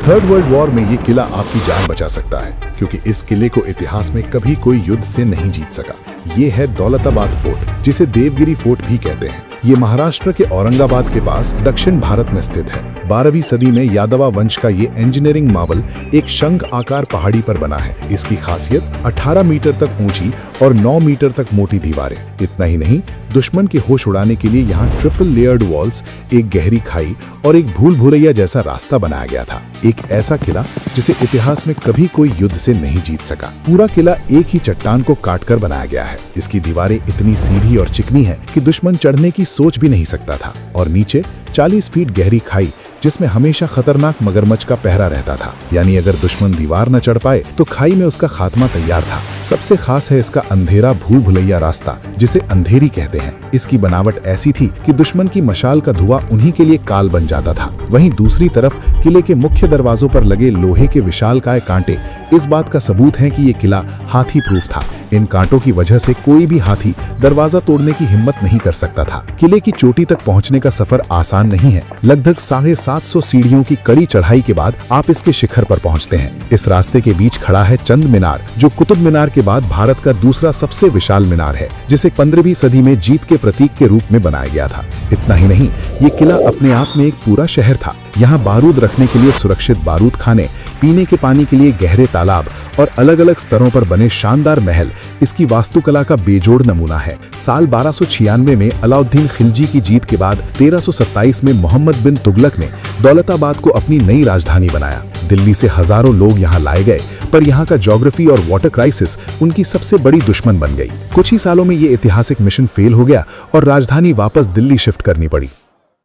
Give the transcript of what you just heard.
Third world war में ये किला आपकी जान बचा सकता है, क्योंकि इस किले को इतिहास में कभी कोई युद्ध से नहीं जीत सका। ये है दौलताबाद फोर्ट, जिसे देवगिरी फोर्ट भी कहते हैं। ये महाराष्ट्र के औरंगाबाद के पास दक्षिण भारत में स्थित है। 12वीं सदी में यादवा वंश का ये इंजीनियरिंग मार्वल एक शंख आकार पहाड़ी पर बना है। इसकी खासियत 18 मीटर तक ऊंची और 9 मीटर तक मोटी दीवारें। इतना ही नहीं, दुश्मन के होश उड़ाने के लिए यहाँ ट्रिपल लेयर्ड वॉल्स, एक गहरी खाई और एक भूल भुलैया जैसा रास्ता बनाया गया था। एक ऐसा किला जिसे इतिहास में कभी कोई युद्ध से नहीं जीत सका। पूरा किला एक ही चट्टान को काटकर बनाया गया है। इसकी दीवारें इतनी सीधी और चिकनी है कि दुश्मन चढ़ने की सोच भी नहीं सकता था। और नीचे 40 फीट गहरी खाई, जिसमें हमेशा खतरनाक मगरमच्छ का पहरा रहता था। यानी अगर दुश्मन दीवार न चढ़ पाए तो खाई में उसका खात्मा तैयार था। सबसे खास है इसका अंधेरा भूल भुलैया रास्ता, जिसे अंधेरी कहते हैं। इसकी बनावट ऐसी थी कि दुश्मन की मशाल का धुआं उन्हीं के लिए काल बन जाता था। वहीं दूसरी तरफ किले के मुख्य दरवाजों पर लगे लोहे के विशालकाय कांटे इस बात का सबूत हैं कि ये किला हाथी प्रूफ था। इन कांटों की वजह से कोई भी हाथी दरवाजा तोड़ने की हिम्मत नहीं कर सकता था। किले की चोटी तक पहुंचने का सफर आसान नहीं है। लगभग 750 सीढ़ियों की कड़ी चढ़ाई के बाद आप इसके शिखर पर पहुंचते हैं। इस रास्ते के बीच खड़ा है चंद मीनार, जो कुतुब मीनार के बाद भारत का दूसरा सबसे विशाल मीनार है, जिसे 15वीं सदी में जीत के प्रतीक के रूप में बनाया गया था। इतना ही नहीं, ये किला अपने आप में एक पूरा शहर था। यहाँ बारूद रखने के लिए सुरक्षित बारूद खाने, पीने के पानी के लिए गहरे तालाब और अलग अलग स्तरों पर बने शानदार महल इसकी वास्तुकला का बेजोड़ नमूना है। साल 1296 में अलाउद्दीन खिलजी की जीत के बाद 1327 में मोहम्मद बिन तुगलक ने दौलताबाद को अपनी नई राजधानी बनाया। दिल्ली से हजारों लोग यहाँ लाए गए, पर यहाँ का ज्योग्राफी और वाटर क्राइसिस उनकी सबसे बड़ी दुश्मन बन गई। कुछ ही सालों में ये ऐतिहासिक मिशन फेल हो गया और राजधानी वापस दिल्ली शिफ्ट करनी पड़ी।